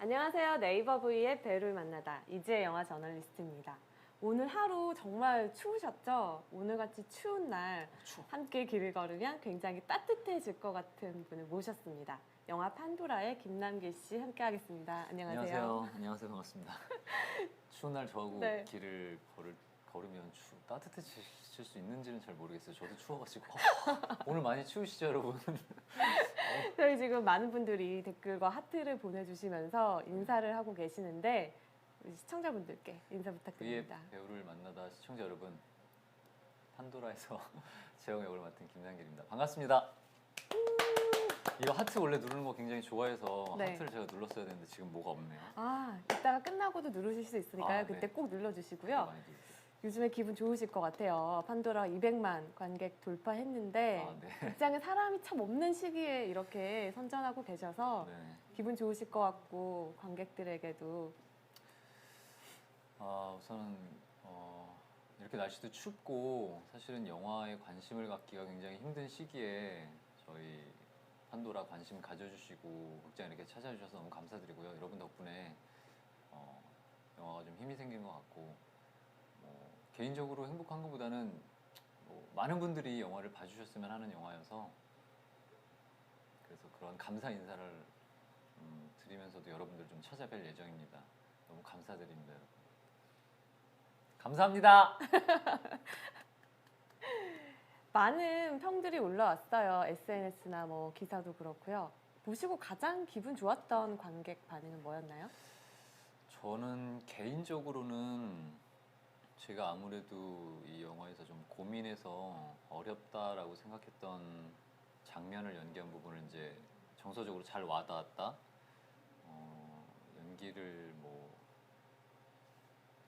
안녕하세요. 네이버 V의 배우를 만나다 이지혜 영화 저널리스트입니다. 오늘 하루 정말 추우셨죠? 오늘같이 추운 날 함께 길을 걸으면 굉장히 따뜻해질 것 같은 분을 모셨습니다. 영화 판도라의 김남길 씨 함께 하겠습니다. 안녕하세요. 안녕하세요. 반갑습니다. 추운 날 저하고 네. 길을 걸으면 따뜻해질 수 있는지는 잘 모르겠어요. 저도 추워가지고. 오늘 많이 추우시죠, 여러분? 저희 지금 많은 분들이 댓글과 하트를 보내주시면서 인사를 하고 계시는데 우리 시청자분들께 인사 부탁드립니다. V의 배우를 만나다 시청자 여러분, 판도라에서 재영 역을 맡은 김남길입니다. 반갑습니다. 이거 하트 원래 누르는 거 굉장히 좋아해서 네. 하트를 제가 눌렀어야 되는데 지금 뭐가 없네요. 이따가 끝나고도 누르실 수 있으니까요. 그때 네. 꼭 눌러주시고요. 많이 누르세요. 요즘에 기분 좋으실 것 같아요. 판도라 200만 관객 돌파했는데 네. 극장에 사람이 참 없는 시기에 이렇게 선전하고 계셔서 네. 기분 좋으실 것 같고 관객들에게도 우선은 이렇게 날씨도 춥고 사실은 영화에 관심을 갖기가 굉장히 힘든 시기에 저희 판도라 관심 가져주시고 극장에 이렇게 찾아주셔서 너무 감사드리고요. 여러분 덕분에 영화가 좀 힘이 생긴 것 같고 개인적으로 행복한 것보다는 많은 분들이 영화를 봐주셨으면 하는 영화여서 그래서 그런 감사 인사를 드리면서도 여러분들 좀 찾아뵐 예정입니다. 너무 감사드립니다, 여러분. 감사합니다. 많은 평들이 올라왔어요. SNS나 뭐 기사도 그렇고요. 보시고 가장 기분 좋았던 관객 반응은 뭐였나요? 저는 개인적으로는 제가 아무래도 이 영화에서 좀 고민해서 어렵다라고 생각했던 장면을 연기한 부분을 이제 정서적으로 잘 와닿았다. 연기를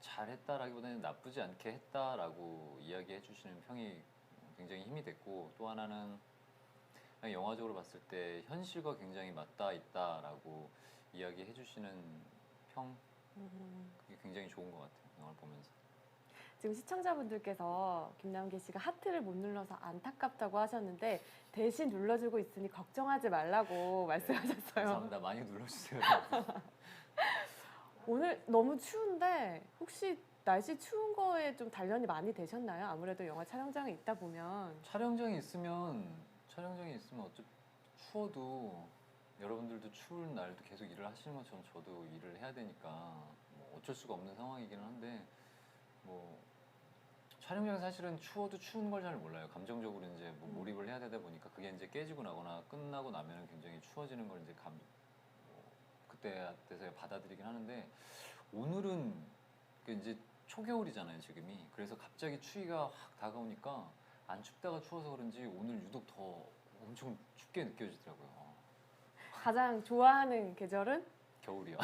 잘했다라기보다는 나쁘지 않게 했다라고 이야기해 주시는 평이 굉장히 힘이 됐고, 또 하나는 그냥 영화적으로 봤을 때 현실과 굉장히 맞닿아 있다라고 이야기해 주시는 평, 그게 굉장히 좋은 것 같아요, 영화를 보면서. 지금 시청자분들께서 김남길 씨가 하트를 못 눌러서 안타깝다고 하셨는데 대신 눌러주고 있으니 걱정하지 말라고 말씀하셨어요. 감사합니다. 많이 눌러주세요. 오늘 너무 추운데 혹시 날씨 추운 거에 좀 단련이 많이 되셨나요? 아무래도 영화 촬영장에 있다 보면 촬영장에 있으면 어차피 추워도 여러분들도 추운 날도 계속 일을 하시는 것처럼 저도 일을 해야 되니까 어쩔 수가 없는 상황이기는 한데 촬영장 사실은 추워도 추운 걸 잘 몰라요. 감정적으로 이제 몰입을 해야 되다 보니까 그게 이제 깨지고 나거나 끝나고 나면은 굉장히 추워지는 걸 이제 그때 돼서야 받아들이긴 하는데, 오늘은 이제 초겨울이잖아요, 지금이. 그래서 갑자기 추위가 확 다가오니까 안 춥다가 추워서 그런지 오늘 유독 더 엄청 춥게 느껴지더라고요. 가장 좋아하는 계절은? 겨울이요.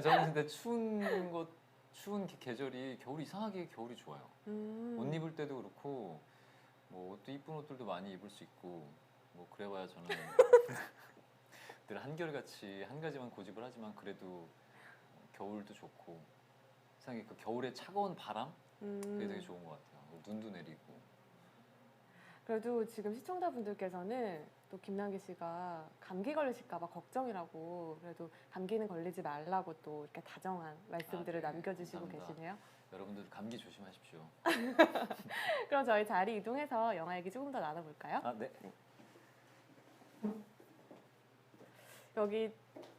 저는 근데 추운 계절이 겨울이 이상하게 겨울이 좋아요. 옷 입을 때도 그렇고 옷도 이쁜 옷들도 많이 입을 수 있고 그래봐야 저는 늘 한결같이 한 가지만 고집을 하지만 그래도 겨울도 좋고 세상에 그 겨울의 차가운 바람 그게 되게 좋은 것 같아요. 눈도 내리고. 그래도 지금 시청자분들께서는 또 김남길 씨가 감기 걸리실까봐 걱정이라고, 그래도 감기는 걸리지 말라고 또 이렇게 다정한 말씀들을 네, 남겨주시고 감사합니다. 계시네요. 여러분들 감기 조심하십시오. 그럼 저희 자리 이동해서 영화 얘기 조금 더 나눠볼까요? 네. 여기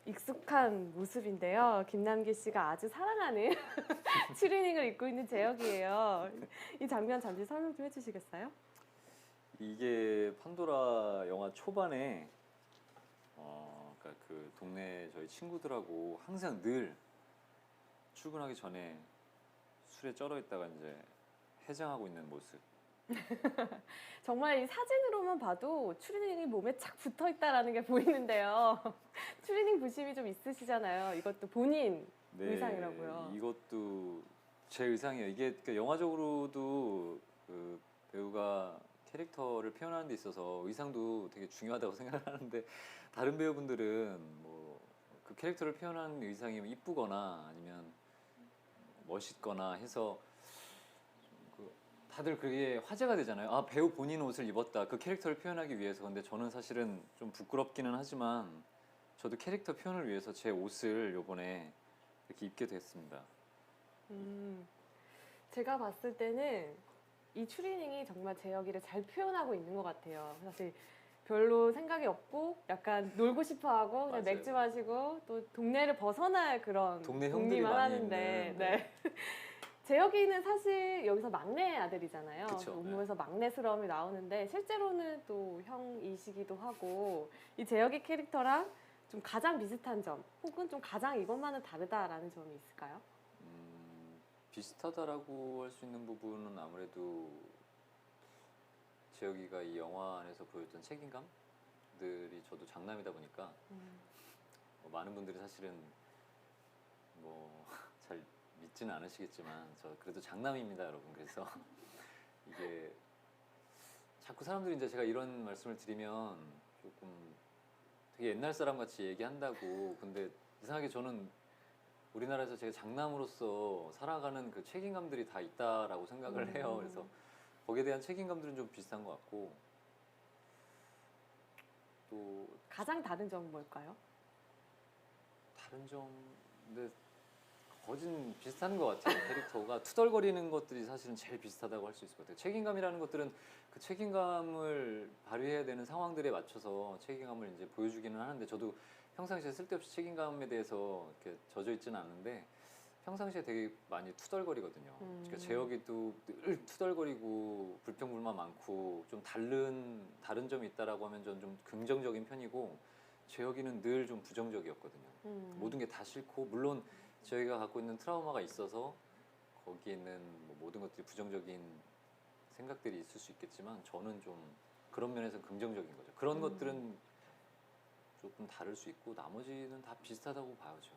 익숙한 모습인데요. 김남길 씨가 아주 사랑하는 추리닝을 입고 있는 제역이에요. 이 장면 잠시 설명 좀 해주시겠어요? 이게 판도라 영화 초반에 그러니까 그 동네 저희 친구들하고 항상 늘 출근하기 전에 술에 쩔어 있다가 이제 해장하고 있는 모습. 정말 이 사진으로만 봐도 추리닝이 몸에 착 붙어 있다라는 게 보이는데요. 추리닝 부심이 좀 있으시잖아요. 이것도 본인 의상이라고요. 이것도 제 의상이에요. 이게 그러니까 영화적으로도 그 배우가 캐릭터를 표현하는 데 있어서 의상도 되게 중요하다고 생각을 하는데, 다른 배우분들은 그 캐릭터를 표현하는 의상이 이쁘거나 아니면 멋있거나 해서 다들 그게 화제가 되잖아요. 배우 본인 옷을 입었다, 그 캐릭터를 표현하기 위해서. 근데 저는 사실은 좀 부끄럽기는 하지만 저도 캐릭터 표현을 위해서 제 옷을 요번에 이렇게 입게 됐습니다. 제가 봤을 때는 이 추리닝이 정말 재혁이를 잘 표현하고 있는 것 같아요. 사실 별로 생각이 없고 약간 놀고 싶어하고 그냥 맞아요. 맥주 마시고 또 동네를 벗어날 그런 동네 형들이 동리만 많이 하는데 있는, 네. 재혁이는 사실 여기서 막내 아들이잖아요. 그쵸, 업무에서 막내스러움이 나오는데 실제로는 또 형이시기도 하고 이 재혁이 캐릭터랑 좀 가장 비슷한 점 혹은 좀 가장 이것만은 다르다라는 점이 있을까요? 비슷하다라고 할 수 있는 부분은 아무래도 재혁이가 이 영화 안에서 보였던 책임감들이 저도 장남이다 보니까 많은 분들이 사실은 뭐 잘 믿지는 않으시겠지만 저 그래도 장남입니다, 여러분. 그래서 이게 자꾸 사람들이 이제 제가 이런 말씀을 드리면 조금 되게 옛날 사람 같이 얘기한다고. 근데 이상하게 저는 우리나라에서 제가 장남으로서 살아가는 그 책임감들이 다 있다라고 생각을 해요. 그래서 거기에 대한 책임감들은 좀 비슷한 것 같고, 또 가장 다른 점은 뭘까요? 다른 점, 근데 거진 비슷한 것 같아요. 캐릭터가 투덜거리는 것들이 사실은 제일 비슷하다고 할 수 있을 것 같아요. 책임감이라는 것들은 그 책임감을 발휘해야 되는 상황들에 맞춰서 책임감을 이제 보여주기는 하는데, 저도 평상시에 쓸데없이 책임감에 대해서 이렇게 젖어 있지는 않는데 평상시에 되게 많이 투덜거리거든요. 그러니까 재혁이도 늘 투덜거리고 불평불만 많고 좀 다른 점이 있다라고 하면 저는 좀 긍정적인 편이고, 재혁이는 늘 좀 부정적이었거든요. 모든 게 다 싫고, 물론 저희가 갖고 있는 트라우마가 있어서 거기에 있는 뭐 모든 것들이 부정적인 생각들이 있을 수 있겠지만, 저는 좀 그런 면에서 긍정적인 거죠. 그런 것들은 조금 다를 수 있고 나머지는 다 비슷하다고 봐요, 저.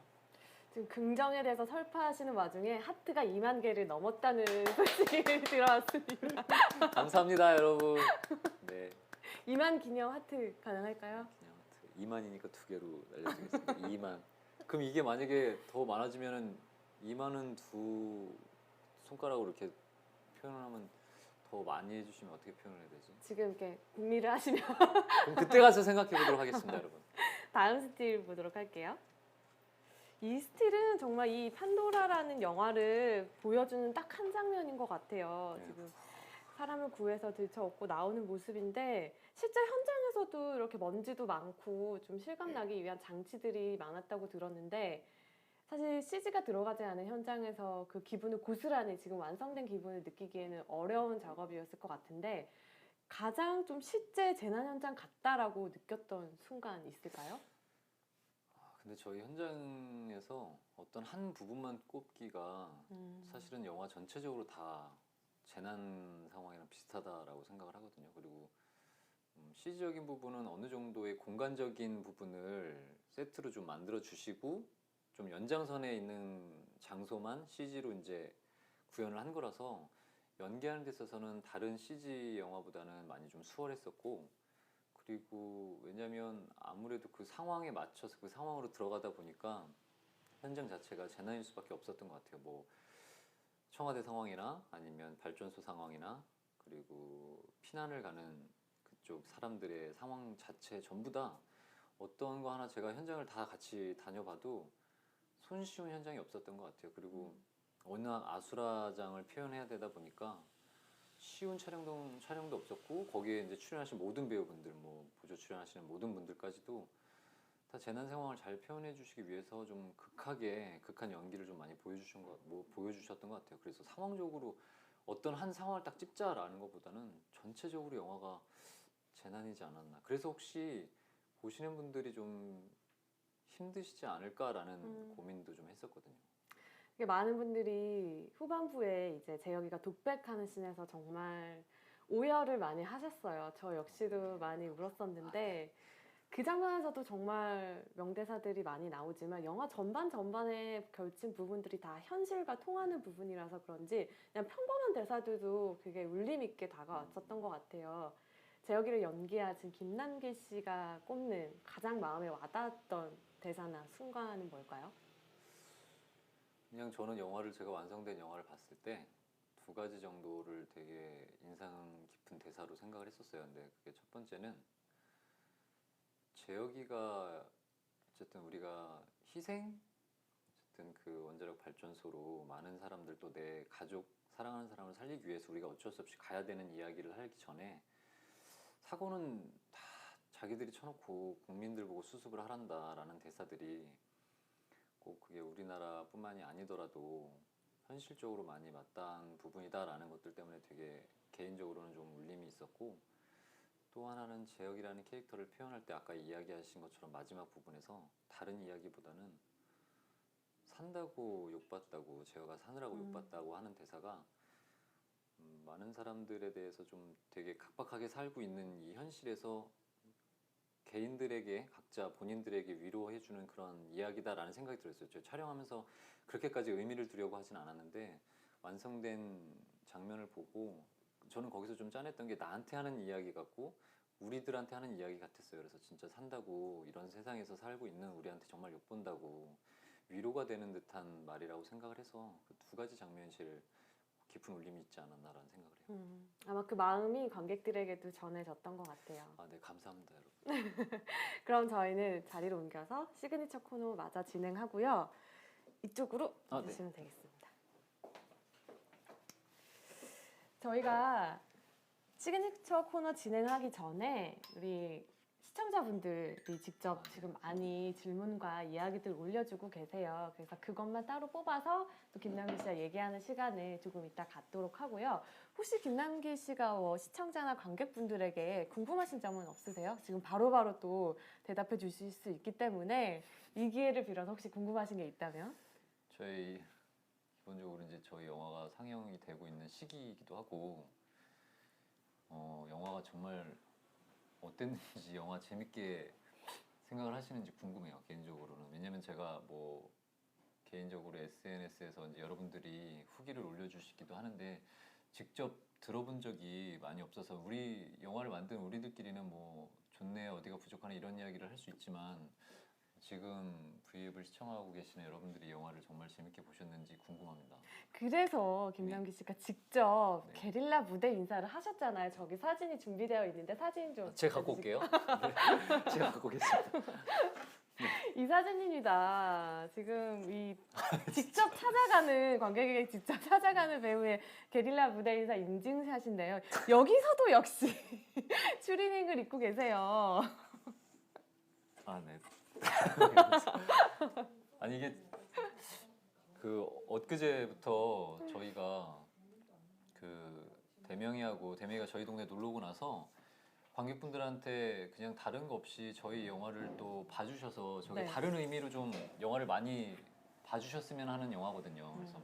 지금 긍정에 대해서 설파하시는 와중에 하트가 2만 개를 넘었다는 소식을 들어왔습니다. 감사합니다, 여러분. 네. 2만 기념 하트 가능할까요? 그냥 2만이니까 2개로 알려드리겠습니다. 2만. 그럼 이게 만약에 더 많아지면은 2만은 두 손가락으로 이렇게 표현을 하면 더 많이 해주시면 어떻게 표현을 해야 되지? 지금 이렇게 궁리를 하시면 그럼 그때 가서 생각해 보도록 하겠습니다, 여러분. 다음 스틸 보도록 할게요. 이 스틸은 정말 이 판도라라는 영화를 보여주는 딱 한 장면인 것 같아요. 네. 지금 사람을 구해서 들쳐업고 나오는 모습인데 실제 현장에서도 이렇게 먼지도 많고 좀 실감 나기 위한 장치들이 많았다고 들었는데, 사실 CG가 들어가지 않은 현장에서 그 기분을 고스란히 지금 완성된 기분을 느끼기에는 어려운 작업이었을 것 같은데, 가장 좀 실제 재난 현장 같다라고 느꼈던 순간 있을까요? 근데 저희 현장에서 어떤 한 부분만 꼽기가 사실은 영화 전체적으로 다 재난 상황이랑 비슷하다라고 생각을 하거든요. 그리고 CG적인 부분은 어느 정도의 공간적인 부분을 세트로 좀 만들어 주시고 좀 연장선에 있는 장소만 CG로 이제 구현을 한 거라서 연기하는 데 있어서는 다른 CG 영화보다는 많이 좀 수월했었고, 그리고 왜냐면 아무래도 그 상황에 맞춰서 그 상황으로 들어가다 보니까 현장 자체가 재난일 수밖에 없었던 것 같아요. 뭐 청와대 상황이나 아니면 발전소 상황이나 그리고 피난을 가는 그쪽 사람들의 상황 자체 전부 다 어떤 거 하나 제가 현장을 다 같이 다녀봐도 손쉬운 현장이 없었던 것 같아요. 그리고 워낙 아수라장을 표현해야 되다 보니까 쉬운 촬영도 없었고, 거기에 이제 출연하신 모든 배우분들, 뭐 보조 출연하시는 모든 분들까지도 다 재난 상황을 잘 표현해 주시기 위해서 좀 극한 연기를 좀 많이 보여주셨던 것 같아요. 그래서 상황적으로 어떤 한 상황을 딱 찝자라는 것보다는 전체적으로 영화가 재난이지 않았나. 그래서 혹시 보시는 분들이 좀 힘드시지 않을까라는 고민도 좀 했었거든요. 이게 많은 분들이 후반부에 이제 재혁이가 독백하는 씬에서 정말 오열을 많이 하셨어요. 저 역시도 많이 울었었는데, 그 장면에서도 정말 명대사들이 많이 나오지만 영화 전반에 걸친 부분들이 다 현실과 통하는 부분이라서 그런지 그냥 평범한 대사들도 되게 울림 있게 다가왔었던 것 같아요. 재혁이를 연기하신 김남길 씨가 꼽는 가장 마음에 와닿았던 대사나 순간은 뭘까요? 그냥 저는 제가 완성된 영화를 봤을 때 두 가지 정도를 되게 인상 깊은 대사로 생각을 했었어요. 근데 그게 첫 번째는 재혁이가 어쨌든 우리가 희생, 어쨌든 그 원자력 발전소로 많은 사람들 또 내 가족, 사랑하는 사람을 살리기 위해서 우리가 어쩔 수 없이 가야 되는 이야기를 하기 전에 사고는 다 자기들이 쳐놓고 국민들 보고 수습을 하란다라는 대사들이 꼭 그게 우리나라뿐만이 아니더라도 현실적으로 많이 마땅한 부분이다라는 것들 때문에 되게 개인적으로는 좀 울림이 있었고, 또 하나는 재혁이라는 캐릭터를 표현할 때 아까 이야기하신 것처럼 마지막 부분에서 다른 이야기보다는 산다고 욕받다고, 재혁아 사느라고 욕받다고 하는 대사가 많은 사람들에 대해서 좀 되게 각박하게 살고 있는 이 현실에서 개인들에게 각자 본인들에게 위로해주는 그런 이야기다라는 생각이 들었어요. 제가 촬영하면서 그렇게까지 의미를 두려고 하진 않았는데 완성된 장면을 보고 저는 거기서 좀 짠했던 게 나한테 하는 이야기 같고 우리들한테 하는 이야기 같았어요. 그래서 진짜 산다고 이런 세상에서 살고 있는 우리한테 정말 욕본다고 위로가 되는 듯한 말이라고 생각을 해서 그 두 가지 장면이 제일 깊은 울림이 있지 않았나라는 생각을 해요. 아마 그 마음이 관객들에게도 전해졌던 것 같아요. 아, 네, 감사합니다, 여러분. 그럼 저희는 자리를 옮겨서 시그니처 코너 마저 진행하고요. 이쪽으로 아, 네. 주시면 되겠습니다. 저희가 시그니처 코너 진행하기 전에 우리 시청자분들이 직접 지금 많이 질문과 이야기들 올려주고 계세요. 그래서 그것만 따로 뽑아서 또 김남길 씨와 얘기하는 시간을 조금 이따 갖도록 하고요. 혹시 김남길 씨가 시청자나 관객분들에게 궁금하신 점은 없으세요? 지금 바로바로 또 대답해 주실 수 있기 때문에 이 기회를 빌어서 혹시 궁금하신 게 있다면? 저희 기본적으로 이제 저희 영화가 상영이 되고 있는 시기이기도 하고 영화가 정말 어땠는지 영화 재밌게 생각을 하시는지 궁금해요, 개인적으로는. 왜냐면 제가 뭐 개인적으로 SNS에서 이제 여러분들이 후기를 올려주시기도 하는데 직접 들어본 적이 많이 없어서 우리 영화를 만든 우리들끼리는 뭐 좋네, 어디가 부족하네 이런 이야기를 할 수 있지만 지금 V앱을 시청하고 계시는 여러분들이 영화를 정말 재밌게 보셨는지 궁금합니다. 그래서 김남길 씨가 직접 네. 게릴라 무대 인사를 하셨잖아요. 저기 사진이 준비되어 있는데 사진 좀 제가 갖고 올게요. 네, 제가 갖고 오겠습니다. 이 사진입니다. 지금 이 직접 찾아가는 관객에게 직접 찾아가는 배우의 게릴라 무대 인사 인증샷인데요. 여기서도 역시 추리닝을 입고 계세요. 아, 네. 아니 이게 그 엊그제부터 저희가 그 대명이가 저희 동네 놀러 오고 나서 관객분들한테 그냥 다른 거 없이 저희 영화를 또 봐주셔서 저게 네. 다른 의미로 좀 영화를 많이 봐주셨으면 하는 영화거든요. 그래서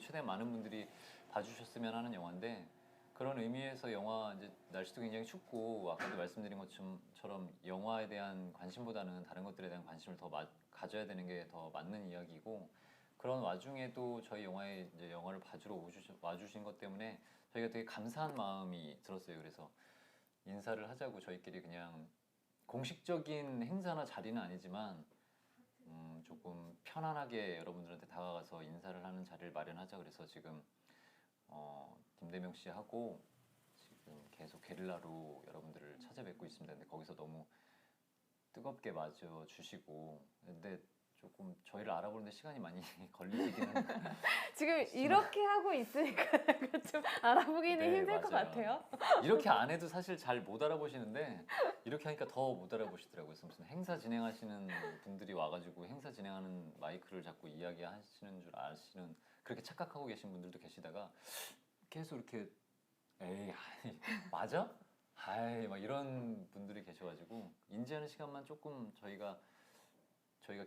최대한 많은 분들이 봐주셨으면 하는 영화인데 그런 의미에서 영화 이제 날씨도 굉장히 춥고 아까도 말씀드린 것처럼 영화에 대한 관심보다는 다른 것들에 대한 관심을 더 가져야 되는 게 더 맞는 이야기고 그런 와중에도 저희 영화에 이제 영화를 봐주러 와주신 것 때문에 저희가 되게 감사한 마음이 들었어요. 그래서 인사를 하자고 저희끼리 그냥 공식적인 행사나 자리는 아니지만 조금 편안하게 여러분들한테 다가가서 인사를 하는 자리를 마련하자 그래서 지금 김대명 씨하고 지금 계속 게릴라로 여러분들을 찾아뵙고 있습니다. 근데 거기서 너무 뜨겁게 맞아 주시고 근데 조금 저희를 알아보는데 시간이 많이 걸리시기는 지금 이렇게 하고 있으니까 좀 알아보기는 네, 힘들 것 맞아요. 같아요. 이렇게 안 해도 사실 잘 못 알아보시는데 이렇게 하니까 더 못 알아보시더라고요. 그래서 무슨 행사 진행하시는 분들이 와가지고 행사 진행하는 마이크를 잡고 이야기하시는 줄 아시는 그렇게 착각하고 계신 분들도 계시다가 계속 이렇게 에이 아니, 맞아? 아이 막 이런 분들이 계셔가지고 인지하는 시간만 조금 저희가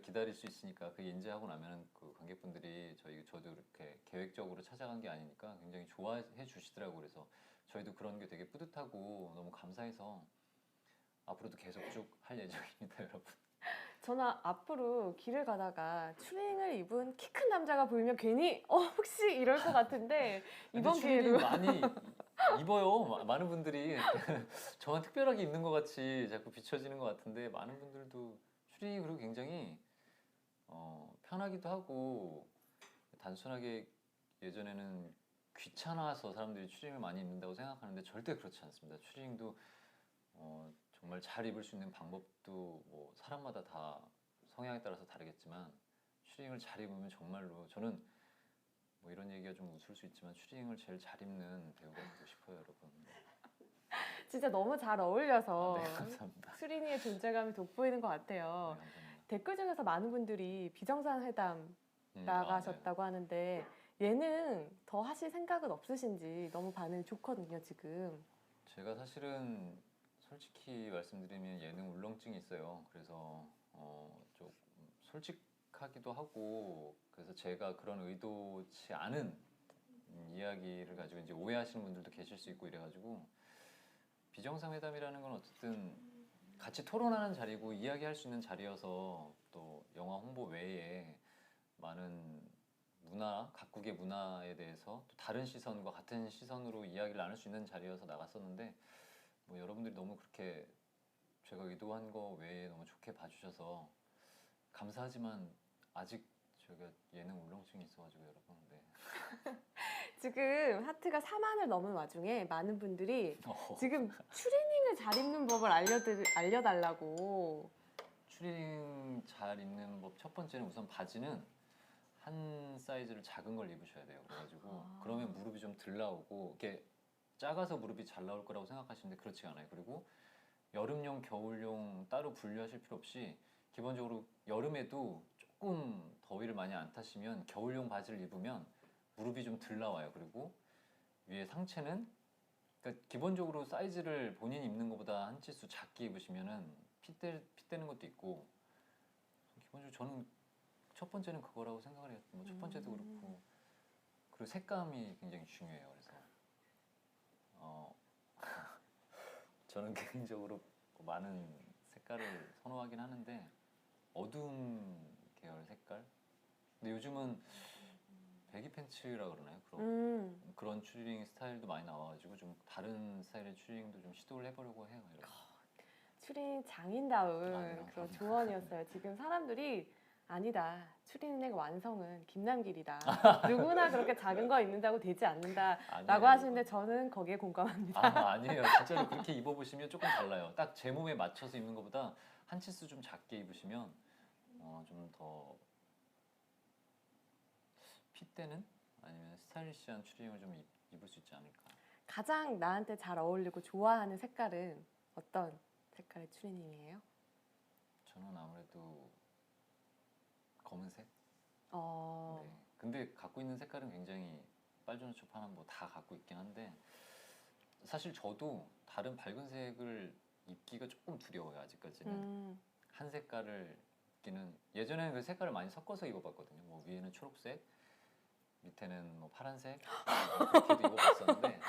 기다릴 수 있으니까 그 인지하고 나면 그 관객분들이 저도 이렇게 계획적으로 찾아간 게 아니니까 굉장히 좋아해 주시더라고요. 그래서 저희도 그런 게 되게 뿌듯하고 너무 감사해서 앞으로도 계속 쭉 할 예정입니다, 여러분. 저는 앞으로 길을 가다가 추리닝을 입은 키 큰 남자가 보이면 괜히 혹시 이럴 것 같은데 이번 추리닝 기회로 많이 입어요. 많은 분들이 저만 특별하게 입는 것 같이 자꾸 비춰지는 것 같은데 많은 분들도 추리닝이 그리고 굉장히 편하기도 하고 단순하게 예전에는 귀찮아서 사람들이 추리닝을 많이 입는다고 생각하는데 절대 그렇지 않습니다. 추리닝도 정말 잘 입을 수 있는 방법도 뭐 사람마다 다 성향에 따라서 다르겠지만 추리닝을 잘 입으면 정말로 저는 뭐 이런 얘기가 좀 웃을 수 있지만 추리닝을 제일 잘 입는 배우가 되고 싶어요, 여러분. 진짜 너무 잘 어울려서 네, 감사합니다. 추리닝의 존재감이 돋보이는 것 같아요. 네, 감사합니다. 댓글 중에서 많은 분들이 비정상회담 네. 나가셨다고 하는데 예능 더 하실 생각은 없으신지 너무 반응이 좋거든요, 지금. 제가 사실은 솔직히 말씀드리면 예능 울렁증이 있어요. 그래서 좀 솔직하기도 하고 그래서 제가 그런 의도치 않은 이야기를 가지고 이제 오해하시는 분들도 계실 수 있고 이래가지고 비정상회담이라는 건 어쨌든 같이 토론하는 자리고 이야기할 수 있는 자리여서 또 영화 홍보 외에 많은 문화, 각국의 문화에 대해서 또 다른 시선과 같은 시선으로 이야기를 나눌 수 있는 자리여서 나갔었는데 뭐 여러분들이 너무 그렇게 제가 의도한 거 외에 너무 좋게 봐주셔서 감사하지만 아직 제가 예능 울렁증이 있어가지고 여러분 네. 지금 하트가 4만을 넘은 와중에 많은 분들이 어, 지금 추리닝을 잘 입는 법을 알려달라고. 추리닝 잘 입는 법 첫 번째는 우선 바지는 한 사이즈를 작은 걸 입으셔야 돼요. 그래가지고 그러면 무릎이 좀 덜 나오고 이렇게 작아서 무릎이 잘 나올 거라고 생각하시는데 그렇지가 않아요. 그리고 여름용, 겨울용 따로 분류하실 필요 없이 기본적으로 여름에도 조금 더위를 많이 안 타시면 겨울용 바지를 입으면 무릎이 좀 덜 나와요. 그리고 위에 상체는 그러니까 기본적으로 사이즈를 본인이 입는 것보다 한 치수 작게 입으시면은 핏되는 것도 있고 기본적으로 저는 첫 번째는 그거라고 생각을 해요. 뭐 첫 번째도 그렇고 그리고 색감이 굉장히 중요해요. 그래서 저는 개인적으로 많은 색깔을 선호하긴 하는데 어두운 계열 색깔. 근데 요즘은 배기 팬츠라 그러나요? 그런 추리닝 스타일도 많이 나와가지고 좀 다른 스타일의 추리닝도 좀 시도를 해보려고 해요. 이렇게. 추리닝 장인다운 네, 그런 감사합니다. 조언이었어요. 지금 사람들이 아니다. 추리닝의 완성은 김남길이다. 누구나 그렇게 작은 거 입는다고 되지 않는다라고 아니에요, 하시는데 여러분. 저는 거기에 공감합니다. 아니에요. 진짜로 그렇게 입어보시면 조금 달라요. 딱 제 몸에 맞춰서 입는 것보다 한 치수 좀 작게 입으시면 좀 더 핏되는 아니면 스타일리시한 추리닝을 좀 입을 수 있지 않을까. 가장 나한테 잘 어울리고 좋아하는 색깔은 어떤 색깔의 추리닝이에요? 저는 아무래도 검은색. 어, 네. 근데 갖고 있는 색깔은 굉장히 빨주노초 파란 뭐 다 갖고 있긴 한데 사실 저도 다른 밝은 색을 입기가 조금 두려워요. 아직까지는 한 색깔을 입기는 예전에는 그 색깔을 많이 섞어서 입어봤거든요. 뭐 위에는 초록색, 밑에는 뭐 파란색 이렇게도 입어봤었는데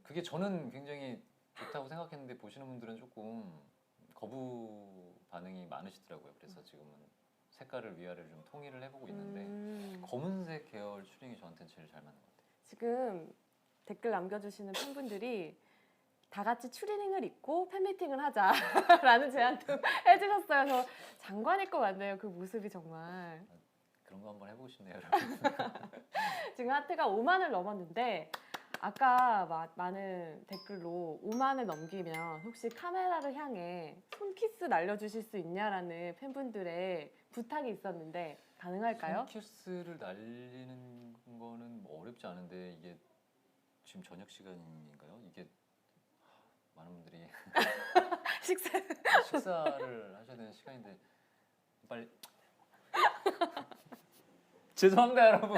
그게 저는 굉장히 좋다고 생각했는데 보시는 분들은 조금 거부 반응이 많으시더라고요. 그래서 지금은 색깔을 위아래를 좀 통일을 해보고 있는데 검은색 계열 추리닝이 저한테는 제일 잘 맞는 것 같아요. 지금 댓글 남겨주시는 팬분들이 다 같이 추리닝을 입고 팬미팅을 하자라는 제안도 해주셨어요. 그래서 장관일 것 같네요. 그 모습이 정말. 그런 거 한번 해보고 싶네요, 여러분. 지금 하트가 5만을 넘었는데 아까 많은 댓글로 5만을 넘기면 혹시 카메라를 향해 손키스 날려주실 수 있냐라는 팬분들의 부탁이 있었는데 가능할까요? 손키스를 날리는 거는 뭐 어렵지 않은데 이게 지금 저녁 시간인가요? 이게 많은 분들이 식사를 하셔야 되는 시간인데 빨리 죄송합니다, 여러분.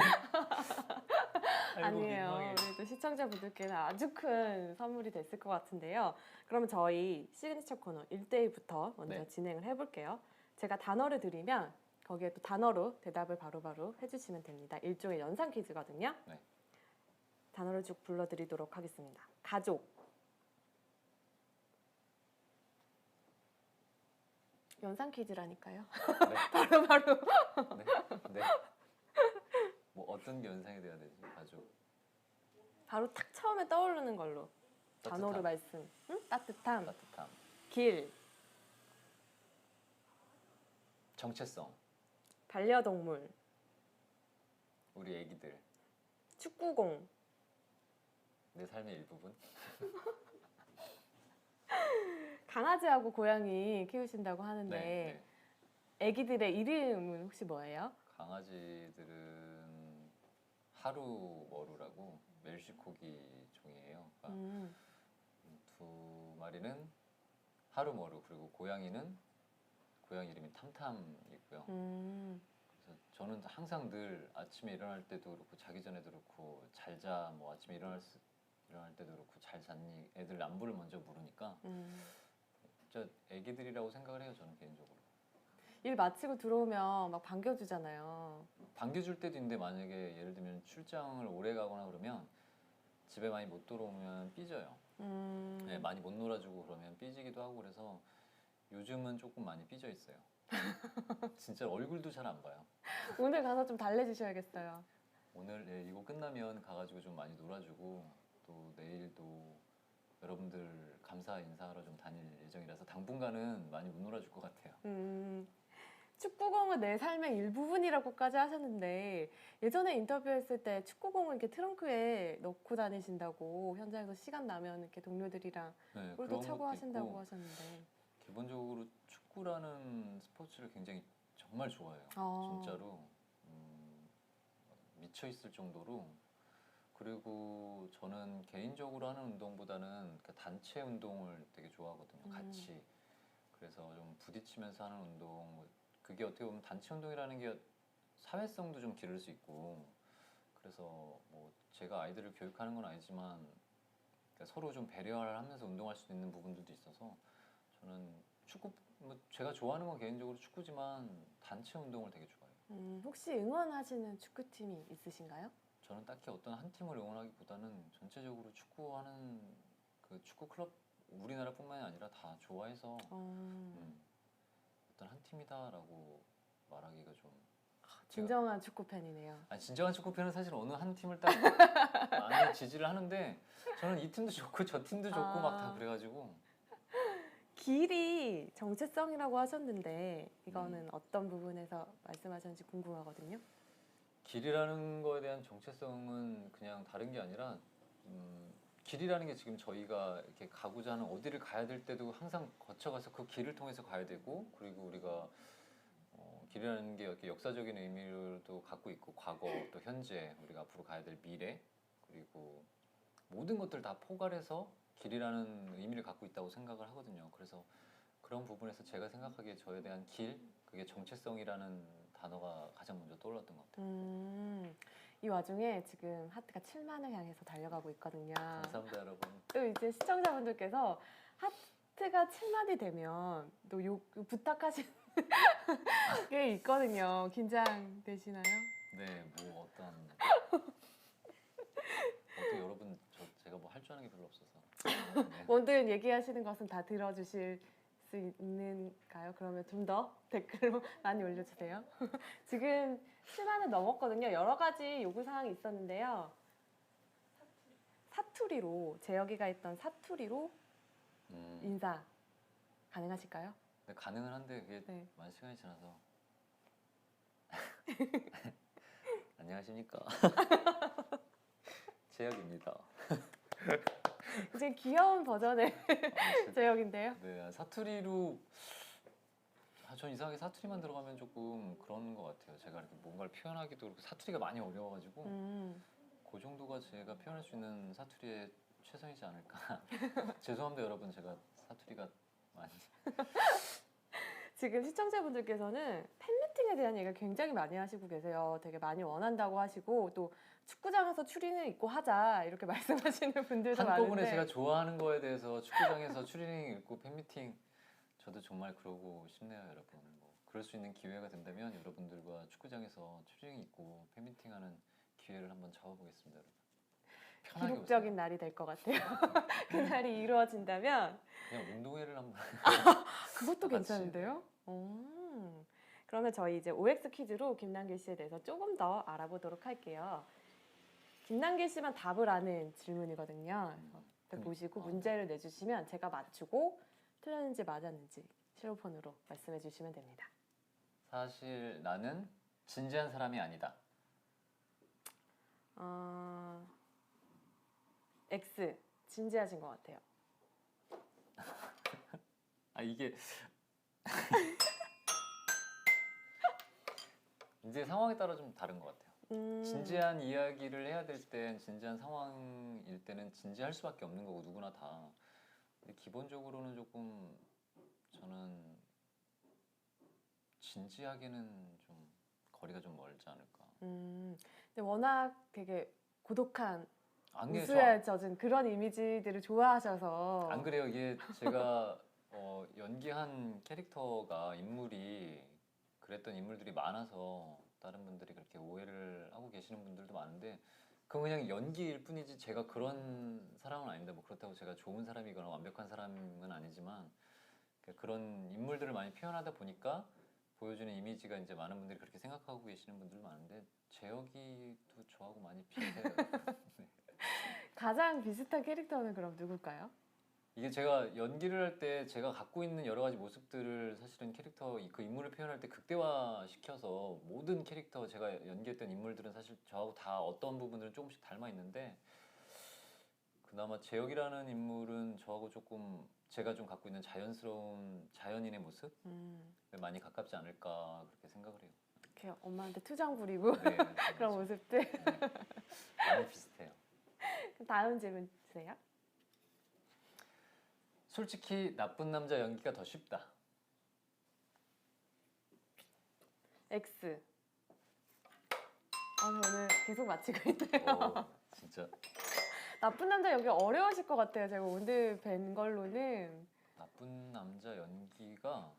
아이고, 아니에요. 민망해. 우리 또 시청자분들께는 아주 큰 선물이 됐을 것 같은데요. 그러면 저희 시그니처 코너 1대1부터 먼저 네. 진행을 해볼게요. 제가 단어를 드리면 거기에 또 단어로 대답을 바로바로 해주시면 됩니다. 일종의 연상 퀴즈거든요. 네. 단어를 쭉 불러드리도록 하겠습니다. 가족. 연상 퀴즈라니까요. 네. 바로바로. 네. 네. 뭐 어떤 게 연상이 돼야 되지? 가족. 바로 딱 처음에 떠오르는 걸로. 따뜻함. 단어로 말씀. 응? 따뜻함. 따뜻함. 길. 정체성. 반려동물. 우리 애기들. 축구공. 내 삶의 일부분. 강아지하고 고양이 키우신다고 하는데 네. 아기들의 이름은 혹시 뭐예요? 강아지들은 하루머루라고 멜시코기 종이에요. 그러니까 음, 두 마리는 하루머루, 그리고 고양이는 고양이 이름이 탐탐이고요. 음, 그래서 저는 항상 늘 아침에 일어날 때도 그렇고 자기 전에도 그렇고 잘 자, 뭐 아침에 일어날 때도 그렇고 잘 잤니? 애들 안부를 먼저 물으니까 진짜 애기들이라고 생각을 해요, 저는 개인적으로. 일 마치고 들어오면 막 반겨주잖아요. 반겨줄 때도 있는데 만약에 예를 들면 출장을 오래 가거나 그러면 집에 많이 못 들어오면 삐져요. 네, 많이 못 놀아주고 그러면 삐지기도 하고 그래서 요즘은 조금 많이 삐져 있어요. 진짜 얼굴도 잘 안 봐요. 오늘 가서 좀 달래주셔야겠어요. 오늘 이거 끝나면 가가지고 좀 많이 놀아주고 또 내일도 여러분들 감사 인사하러 좀 다닐 예정이라서 당분간은 많이 못 놀아줄 것 같아요. 축구공은 내 삶의 일부분이라고까지 하셨는데 예전에 인터뷰했을 때 축구공을 이렇게 트렁크에 넣고 다니신다고 현장에서 시간 나면 이렇게 동료들이랑 네, 골도 그런 차고 것도 하신다고 있고 하셨는데 기본적으로 축구라는 스포츠를 굉장히 정말 좋아해요. 진짜로 미쳐 있을 정도로. 그리고 저는 개인적으로 하는 운동보다는 단체 운동을 되게 좋아하거든요. 같이. 그래서 좀 부딪히면서 하는 운동, 그게 어떻게 보면 단체 운동이라는 게 사회성도 좀 기를 수 있고, 그래서 뭐 제가 아이들을 교육하는 건 아니지만 서로 좀 배려를 하면서 운동할 수 있는 부분들도 있어서 저는 축구, 뭐 제가 좋아하는 건 개인적으로 축구지만 단체 운동을 되게 좋아해요. 혹시 응원하시는 축구팀이 있으신가요? 저는 딱히 어떤 한 팀을 응원하기보다는 전체적으로 축구하는 그 축구 클럽, 우리나라뿐만이 아니라 다 좋아해서 어떤 한 팀이다라고 말하기가 좀 진정한 축구 팬이네요. 아니, 진정한 축구 팬은 사실 어느 한 팀을 딱 많이 지지를 하는데 저는 이 팀도 좋고 저 팀도 좋고 막 다 그래가지고. 길이 정체성이라고 하셨는데 이거는 어떤 부분에서 말씀하셨는지 궁금하거든요. 길이라는 거에 대한 정체성은 그냥 다른 게 아니라 길이라는 게 지금 저희가 이렇게 가고자 하는 어디를 가야 될 때도 항상 거쳐가서 그 길을 통해서 가야 되고, 그리고 우리가 길이라는 게 이렇게 역사적인 의미도 갖고 있고 과거 또 현재 우리가 앞으로 가야 될 미래, 그리고 모든 것들 다 포괄해서 길이라는 의미를 갖고 있다고 생각을 하거든요. 그래서 그런 부분에서 제가 생각하기에 저에 대한 길, 그게 정체성이라는 단어가 가장 먼저 떠올랐던 것 같아요. 이 와중에 지금 하트가 7만을 향해서 달려가고 있거든요. 감사합니다, 여러분. 또 이제 시청자분들께서 하트가 7만이 되면 또 부탁하시는 게 있거든요. 긴장되시나요? 네, 뭐 어떤 여러분 제가 뭐 할 줄 아는 게 별로 없어서. 네. 뭐든 얘기하시는 것은 다 들어주실 수 있는가요? 그러면 좀 더 댓글로 많이 올려주세요. 지금 7만을 넘었거든요. 여러 가지 요구사항이 있었는데요. 사투리로, 재혁이가 했던 사투리로 인사 가능하실까요? 네, 가능은 한데 그게 네. 많은 시간이 지나서. 안녕하십니까. 재혁입니다. 이제 귀여운 버전의 재혁인데요. 네, 사투리로 전 이상하게 사투리만 들어가면 조금 그런 것 같아요. 제가 이렇게 뭔가를 표현하기도 그렇고 사투리가 많이 어려워가지고 그 정도가 제가 표현할 수 있는 사투리의 최선이지 않을까. 죄송합니다, 여러분. 제가 사투리가 많이. 지금 시청자분들께서는 팬미팅에 대한 얘기를 굉장히 많이 하시고 계세요. 되게 많이 원한다고 하시고 또 축구장에서 추리닝 입고 하자 이렇게 말씀하시는 분들도 한꺼번에 많은데 제가 좋아하는 거에 대해서 축구장에서 추리닝 입고 팬미팅, 저도 정말 그러고 싶네요, 여러분. 뭐 그럴 수 있는 기회가 된다면 여러분들과 축구장에서 추리닝 입고 팬미팅하는 기회를 한번 잡아보겠습니다, 여러분. 편하게 기록적인 오세요. 날이 될 것 같아요. 그 날이 이루어진다면 그냥 운동회를 한번. 그것도 같이. 괜찮은데요? 그러면 저희 이제 OX 퀴즈로 김남길 씨에 대해서 조금 더 알아보도록 할게요. 김남길 씨만 답을 아는 질문이거든요. 그래서 보시고 문제를 내주시면 제가 맞추고 틀렸는지 맞았는지 실로폰으로 말씀해 주시면 됩니다. 사실 나는 진지한 사람이 아니다. X 진지하신 것 같아요. 아, 이게 이제 상황에 따라 좀 다른 것 같아요. 음. 진지한 이야기를 해야 될 땐, 진지한 상황일 때는 진지할 수밖에 없는 거고 누구나 다. 근데 기본적으로는 조금 저는 진지하게는 좀 거리가 좀 멀지 않을까. 근데 워낙 되게 고독한 안 그래요. 우수에 젖은 그런 이미지들을 좋아하셔서 안 그래요. 이게 제가 연기한 캐릭터가 인물이 그랬던 인물들이 많아서 다른 분들이 그렇게 오해를 하고 계시는 분들도 많은데 그건 그냥 연기일 뿐이지 제가 그런 사람은 아닙니다. 뭐 그렇다고 제가 좋은 사람이거나 완벽한 사람은 아니지만 그런 인물들을 많이 표현하다 보니까 보여주는 이미지가 이제 많은 분들이 그렇게 생각하고 계시는 분들 많은데 재혁이도 저하고 많이 비슷해요. 네. 가장 비슷한 캐릭터는 그럼 누굴까요? 이게 제가 연기를 할 때 제가 갖고 있는 여러 가지 모습들을 사실은 캐릭터 그 인물을 표현할 때 극대화 시켜서 모든 캐릭터 제가 연기했던 인물들은 사실 저하고 다 어떤 부분들은 조금씩 닮아 있는데 그나마 재혁이라는 인물은 저하고 조금 제가 좀 갖고 있는 자연스러운 자연인의 모습에 많이 가깝지 않을까 그렇게 생각을 해요. 이렇게 엄마한테 투정 부리고 네, 그런 맞아요. 모습들. 네, 많이 비슷해요. 다음 질문 주세요. 솔직히 나쁜 남자 연기가 더 쉽다. X. 오늘 계속 맞히고 있네요. 진짜 나쁜 남자 연기 어려우실 것 같아요. 제가 오늘 뵌 걸로는. 나쁜 남자 연기가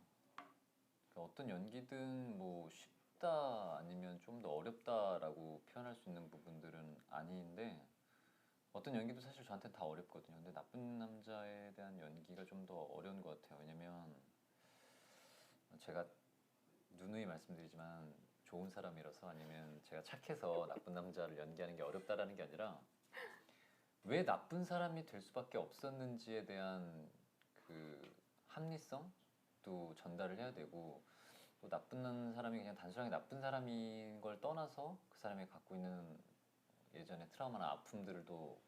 어떤 연기든 뭐 쉽다 아니면 좀 더 어렵다라고 표현할 수 있는 부분들은 아닌데 어떤 연기도 사실 저한테는 다 어렵거든요. 근데 나쁜 남자에 대한 연기가 좀 더 어려운 것 같아요. 왜냐면 제가 누누이 말씀드리지만 좋은 사람이라서 아니면 제가 착해서 나쁜 남자를 연기하는 게 어렵다라는 게 아니라 왜 나쁜 사람이 될 수밖에 없었는지에 대한 그 합리성도 전달을 해야 되고 또 나쁜 사람이 그냥 단순하게 나쁜 사람인 걸 떠나서 그 사람이 갖고 있는 예전에 트라우마나 아픔들을 또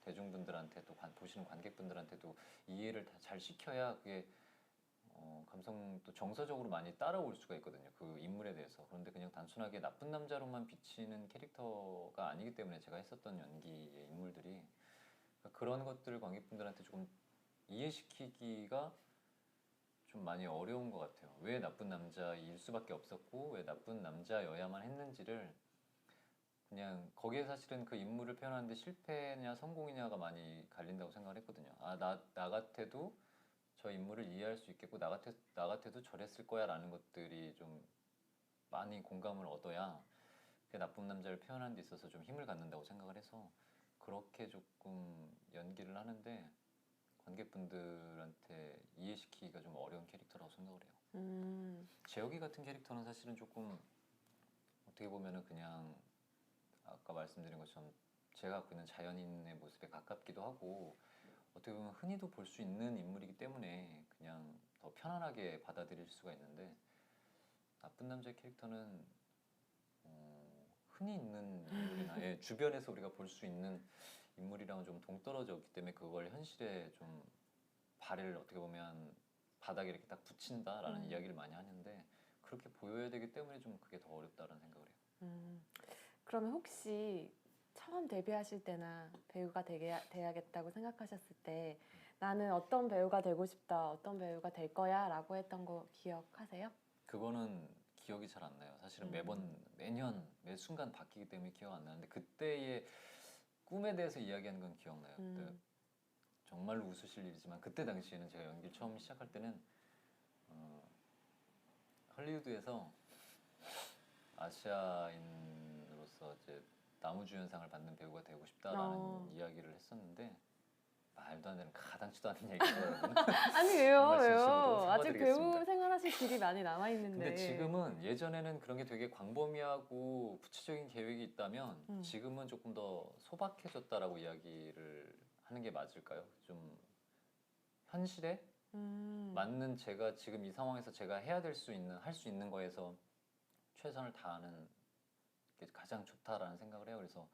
대중분들한테 또 보시는 관객분들한테도 이해를 다 잘 시켜야 그게 감성 또 정서적으로 많이 따라올 수가 있거든요. 그 인물에 대해서. 그런데 그냥 단순하게 나쁜 남자로만 비치는 캐릭터가 아니기 때문에 제가 했었던 연기의 인물들이 그러니까 그런 것들을 관객분들한테 조금 이해시키기가 좀 많이 어려운 것 같아요. 왜 나쁜 남자일 수밖에 없었고 왜 나쁜 남자여야만 했는지를 그냥 거기에 사실은 그 인물을 표현하는데 실패냐 성공이냐가 많이 갈린다고 생각을 했거든요. 나 같아도 저 인물을 이해할 수 있겠고 나 같아도 저랬을 거야 라는 것들이 좀 많이 공감을 얻어야 그 나쁜 남자를 표현하는 데 있어서 좀 힘을 갖는다고 생각을 해서 그렇게 조금 연기를 하는데 관객분들한테 이해시키기가 좀 어려운 캐릭터라고 생각을 해요. 재혁이 같은 캐릭터는 사실은 조금 어떻게 보면은 그냥 아까 말씀드린 것처럼 제가 갖고 있는 자연인의 모습에 가깝기도 하고 어떻게 보면 흔히도 볼 수 있는 인물이기 때문에 그냥 더 편안하게 받아들일 수가 있는데 나쁜 남자의 캐릭터는 흔히 있는 인물이나 주변에서 우리가 볼 수 있는 인물이랑은 좀 동떨어져 있기 때문에 그걸 현실에 좀 발을 어떻게 보면 바닥에 이렇게 딱 붙인다라는 이야기를 많이 하는데 그렇게 보여야 되기 때문에 좀 그게 더 어렵다라는 생각을 해요. 그러면 혹시 처음 데뷔하실 때나 배우가 돼야겠다고 생각하셨을 때 나는 어떤 배우가 되고 싶다, 어떤 배우가 될 거야 라고 했던 거 기억하세요? 그거는 기억이 잘 안 나요. 사실은 매년 매 순간 바뀌기 때문에 기억 안 나는데 그때의 꿈에 대해서 이야기하는 건 기억나요. 그때 정말로 웃으실 일이지만 그때 당시에는 제가 연기를 처음 시작할 때는 헐리우드에서 아시아인으로서 이제 나무주연상을 받는 배우가 되고 싶다라는 이야기를 했었는데 말도 안 되는 가당치도 않은 얘기더라고요. 아니 왜요? 정말 왜요? 진심으로 아직 배우 사과드리겠습니다. 생활하실 길이 많이 남아 있는데. 근데 지금은 예전에는 그런 게 되게 광범위하고 구체적인 계획이 있다면 지금은 조금 더 소박해졌다라고 이야기를 하는 게 맞을까요? 좀 현실에 맞는 제가 지금 이 상황에서 제가 해야 될 수 있는 할 수 있는 거에서 최선을 다하는 게 가장 좋다라는 생각을 해요. 그래서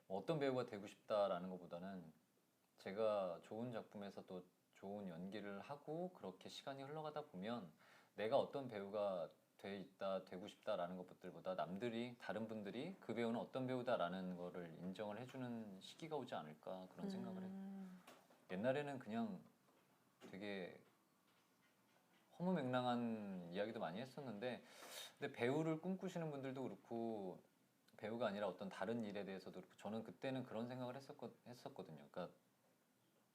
어떤 배우가 되고 싶다라는 것보다는 제가 좋은 작품에서 또 좋은 연기를 하고 그렇게 시간이 흘러가다 보면 내가 어떤 배우가 돼 있다, 되고 싶다라는 것들보다 남들이 다른 분들이 그 배우는 어떤 배우다라는 거를 인정을 해주는 시기가 오지 않을까 그런 생각을 해요. 옛날에는 그냥 되게 허무맹랑한 이야기도 많이 했었는데, 근데 배우를 꿈꾸시는 분들도 그렇고 배우가 아니라 어떤 다른 일에 대해서도 그렇고 저는 그때는 그런 생각을 했었거든요. 그러니까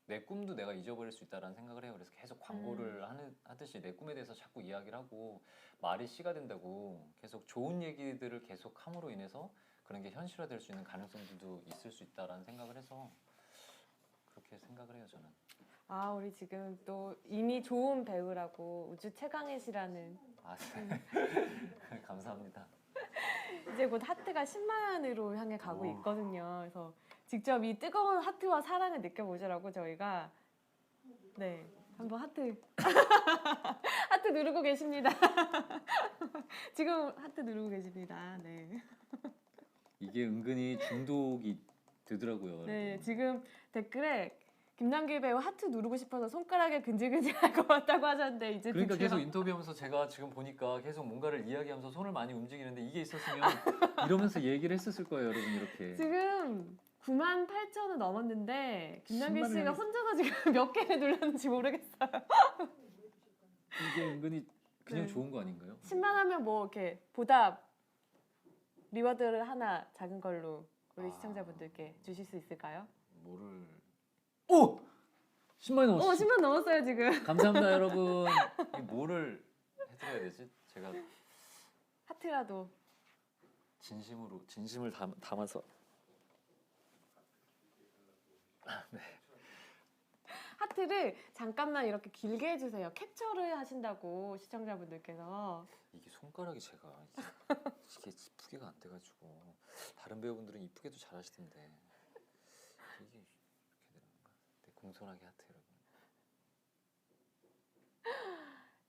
내 꿈도 내가 잊어버릴 수 있다라는 생각을 해요. 그래서 계속 광고를 하듯이 내 꿈에 대해서 자꾸 이야기를 하고 말이 씨가 된다고 계속 좋은 얘기들을 계속 함으로 인해서 그런 게 현실화될 수 있는 가능성들도 있을 수 있다라는 생각을 해서 그렇게 생각을 해요, 저는. 아, 우리 지금 또 이미 좋은 배우라고 우주 최강의 시라는 아, 네. 감사합니다. 이제 곧 하트가 10만으로 향해 가고 오. 있거든요. 그래서 직접 이 뜨거운 하트와 사랑을 느껴보시라고 저희가 네 한번 하트 하트 누르고 계십니다. 지금 하트 누르고 계십니다. 네. 이게 은근히 중독이 되더라고요. 네, 여러분. 지금 댓글에 김남길 배우 하트 누르고 싶어서 손가락에 근질근질할 것 같다고 하셨는데 이제 그러니까 드디어 계속 인터뷰하면서 제가 지금 보니까 계속 뭔가를 이야기하면서 손을 많이 움직이는데 이게 있었으면 이러면서 얘기를 했었을 거예요, 여러분. 이렇게. 지금 9만 8천은 넘었는데 김남길 10만을 씨가 향해서- 혼자서 지금 몇 개를 눌렀는지 모르겠어요. 이게 은근히 그냥 네. 좋은 거 아닌가요? 10만 하면 뭐 이렇게 보답 리워드를 하나 작은 걸로 우리 아. 시청자분들께 주실 수 있을까요? 뭐를 오! 10만이 오, 넘었어. 10만 넘었어요 지금. 감사합니다, 여러분. 이게 뭐를 해드려야 되지? 제가 하트라도. 진심을 담아서. 하트를 잠깐만 이렇게 길게 해주세요. 캡처를 하신다고 시청자분들께서. 이게 손가락이 제가 이게 이쁘게가 안 돼가지고 다른 배우분들은 이쁘게도 잘하시던데 이게 이렇게 되는 건가? 네, 공손하게 하트 여러분.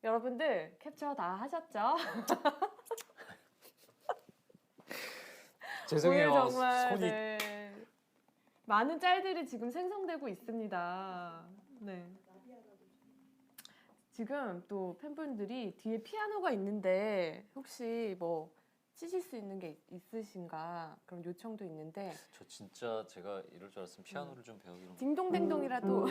여러분들 캡처 다 하셨죠? 죄송해요. 오늘 정말 손이 네, 많은 짤들이 지금 생성되고 있습니다. 네. 지금 또 팬분들이 뒤에 피아노가 있는데 혹시 뭐 치실 수 있는 게 있으신가 그런 요청도 있는데 저 진짜 제가 이럴 줄 알았으면 피아노를 좀 배우기로. 딩동댕동이라도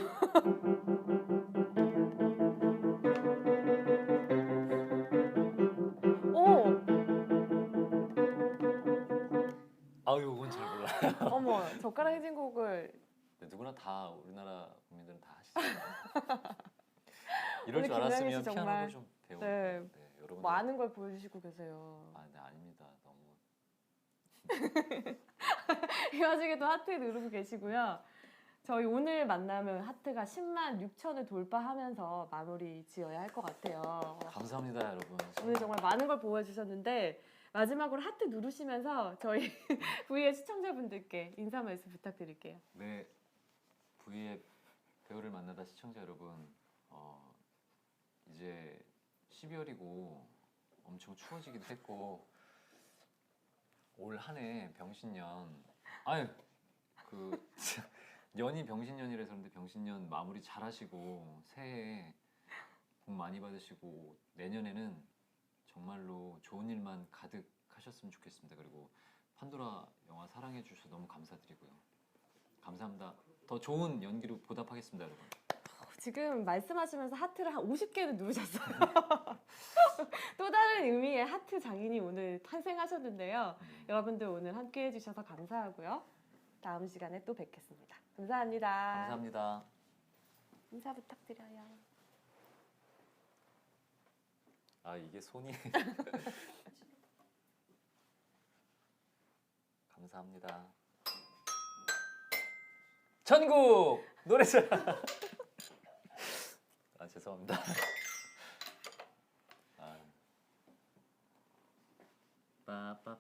오! 아유, 이건 잘 몰라요. 어머 젓가락 행진곡을 네, 누구나 다 우리나라 국민들은 다 하시잖아요. 이럴 오늘 줄 김남희 씨 알았으면 정말- 피아노를 좀 배우고. 네. 네, 여러분. 뭐 아는 걸 보여주시고 계세요. 아, 네, 아닙니다. 너무. 이 와중에도 하트 누르고 계시고요. 저희 오늘 만나면 하트가 10만 6천을 돌파하면서 마무리 지어야 할 것 같아요. 감사합니다, 여러분. 오늘 정말 많은 걸 보여주셨는데 마지막으로 하트 누르시면서 저희 V의 시청자분들께 인사 말씀 부탁드릴게요. 네, V의 배우를 만나다 시청자 여러분, 이제 12월이고 엄청 추워지기도 했고 올 한 해 병신년, 아유 그 년이 병신년이라서 그런데 병신년 마무리 잘하시고 새해 복 많이 받으시고 내년에는 정말로 좋은 일만 가득하셨으면 좋겠습니다. 그리고 판도라 영화 사랑해 주셔서 너무 감사드리고요. 감사합니다. 더 좋은 연기로 보답하겠습니다, 여러분. 지금 말씀하시면서 하트를 한 50개는 누르셨어요. 또 다른 의미의 하트 장인이 오늘 탄생하셨는데요. 여러분들 오늘 함께 해주셔서 감사하고요. 다음 시간에 또 뵙겠습니다. 감사합니다. 감사합니다. 인사 부탁드려요. 아, 이게 손이 감사합니다. 천국 노래자. 아, 죄송합니다. 아. 빠빠